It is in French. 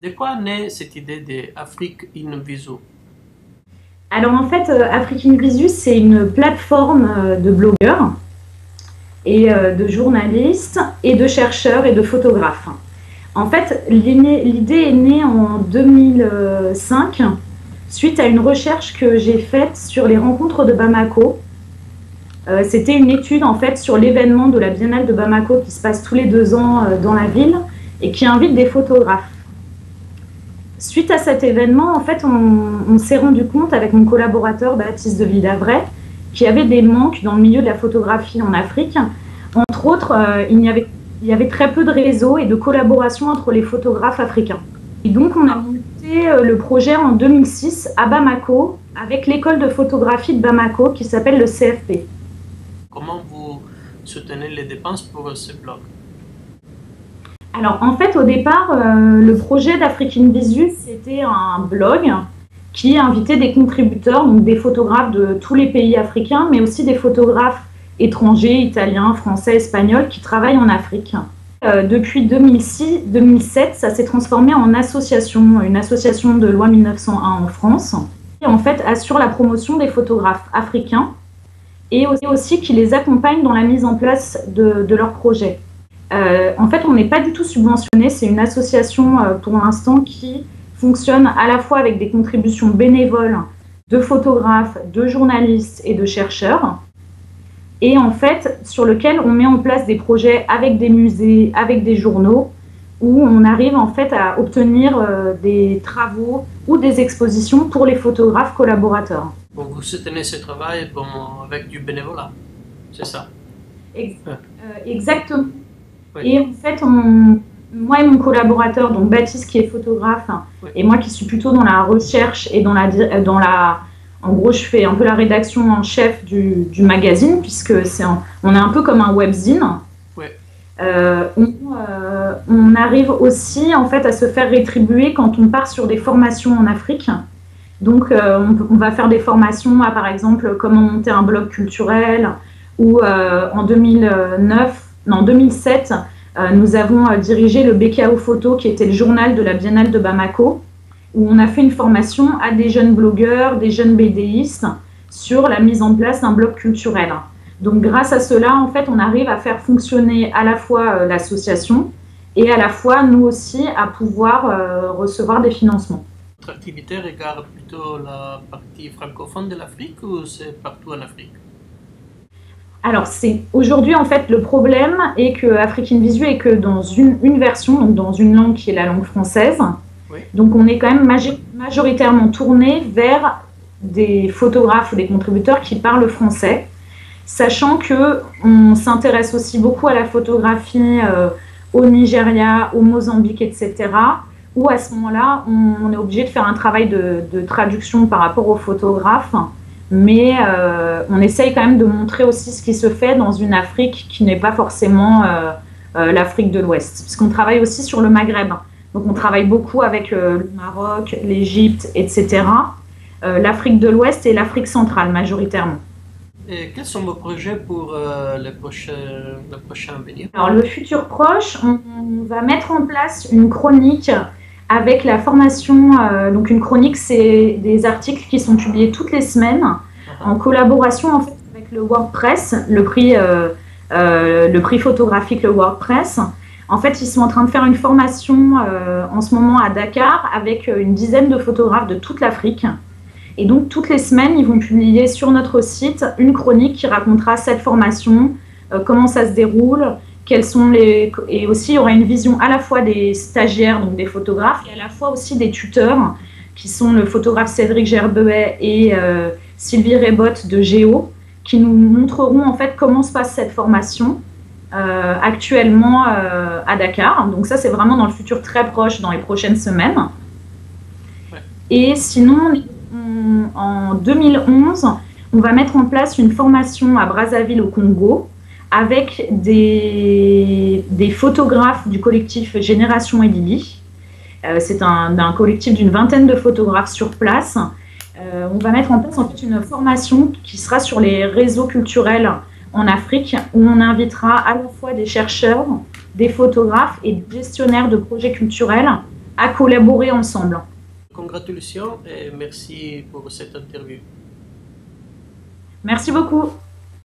De quoi naît cette idée d'Afrique in Visu? Alors en fait, Afrique in Visu, c'est une plateforme de blogueurs et de journalistes et de chercheurs et de photographes. En fait, l'idée est née en 2005 suite à une recherche que j'ai faite sur les rencontres de Bamako. C'était une étude en fait sur l'événement de la Biennale de Bamako qui se passe tous les 2 ans dans la ville et qui invite des photographes. Suite à cet événement, en fait, on s'est rendu compte avec mon collaborateur Baptiste de Vidavray qu'il y avait des manques dans le milieu de la photographie en Afrique. Entre autres, il y avait très peu de réseaux et de collaboration entre les photographes africains. Et donc, on a monté le projet en 2006 à Bamako avec l'école de photographie de Bamako qui s'appelle le CFP. Comment vous soutenez les dépenses pour ce blog? Alors, en fait, au départ, le projet d'Afrique in Visu, c'était un blog qui invitait des contributeurs, donc des photographes de tous les pays africains, mais aussi des photographes étrangers, italiens, français, espagnols, qui travaillent en Afrique. Depuis 2006-2007, ça s'est transformé en association, une association de loi 1901 en France, qui en fait assure la promotion des photographes africains et aussi qui les accompagne dans la mise en place de leurs projets. En fait, on n'est pas du tout subventionné, c'est une association pour l'instant qui fonctionne à la fois avec des contributions bénévoles de photographes, de journalistes et de chercheurs, et en fait sur lequel on met en place des projets avec des musées, avec des journaux, où on arrive en fait à obtenir des travaux ou des expositions pour les photographes collaborateurs. Bon, vous soutenez ce travail avec du bénévolat, c'est ça? Exactement. Oui. Et en fait, moi et mon collaborateur, donc Baptiste qui est photographe, Oui. et moi qui suis plutôt dans la recherche et en gros, je fais un peu la rédaction en chef du magazine, puisque on est un peu comme un webzine. Oui. On arrive aussi en fait à se faire rétribuer quand on part sur des formations en Afrique. Donc, on va faire des formations à, par exemple, comment monter un blog culturel, ou en 2007, nous avons dirigé le BKO Photo, qui était le journal de la Biennale de Bamako, où on a fait une formation à des jeunes blogueurs, des jeunes BDistes, sur la mise en place d'un blog culturel. Donc grâce à cela, en fait, on arrive à faire fonctionner à la fois l'association et à la fois, nous aussi, à pouvoir recevoir des financements. Votre activité regarde plutôt la partie francophone de l'Afrique ou c'est partout en Afrique? Alors, aujourd'hui, en fait, le problème est que Afrique in Visu est que dans une version, donc dans une langue qui est la langue française. Oui. Donc, on est quand même majoritairement tourné vers des photographes ou des contributeurs qui parlent français, sachant qu'on s'intéresse aussi beaucoup à la photographie au Nigeria, au Mozambique, etc., où à ce moment-là, on est obligé de faire un travail de traduction par rapport aux photographes. Mais on essaye quand même de montrer aussi ce qui se fait dans une Afrique qui n'est pas forcément l'Afrique de l'Ouest. Parce qu'on travaille aussi sur le Maghreb. Donc on travaille beaucoup avec le Maroc, l'Égypte, etc. L'Afrique de l'Ouest et l'Afrique centrale majoritairement. Et quels sont vos projets pour le prochain avenir? Alors le futur proche, on va mettre en place une chronique avec la formation, donc une chronique, c'est des articles qui sont publiés toutes les semaines, en collaboration en fait, avec le WordPress, le prix photographique, le WordPress. En fait, ils sont en train de faire une formation en ce moment à Dakar avec une dizaine de photographes de toute l'Afrique. Et donc, toutes les semaines, ils vont publier sur notre site une chronique qui racontera cette formation, comment ça se déroule, et aussi il y aura une vision à la fois des stagiaires, donc des photographes, et à la fois aussi des tuteurs, qui sont le photographe Cédric Gerbehet et Sylvie Rebotte de Géo, qui nous montreront en fait comment se passe cette formation actuellement à Dakar. Donc ça, c'est vraiment dans le futur très proche, dans les prochaines semaines. Ouais. Et sinon, en 2011, on va mettre en place une formation à Brazzaville au Congo, avec des photographes du collectif Génération Elili. C'est un collectif d'une vingtaine de photographes sur place. On va mettre en place en fait une formation qui sera sur les réseaux culturels en Afrique, où on invitera à la fois des chercheurs, des photographes et des gestionnaires de projets culturels à collaborer ensemble. Congratulations et merci pour cette interview. Merci beaucoup.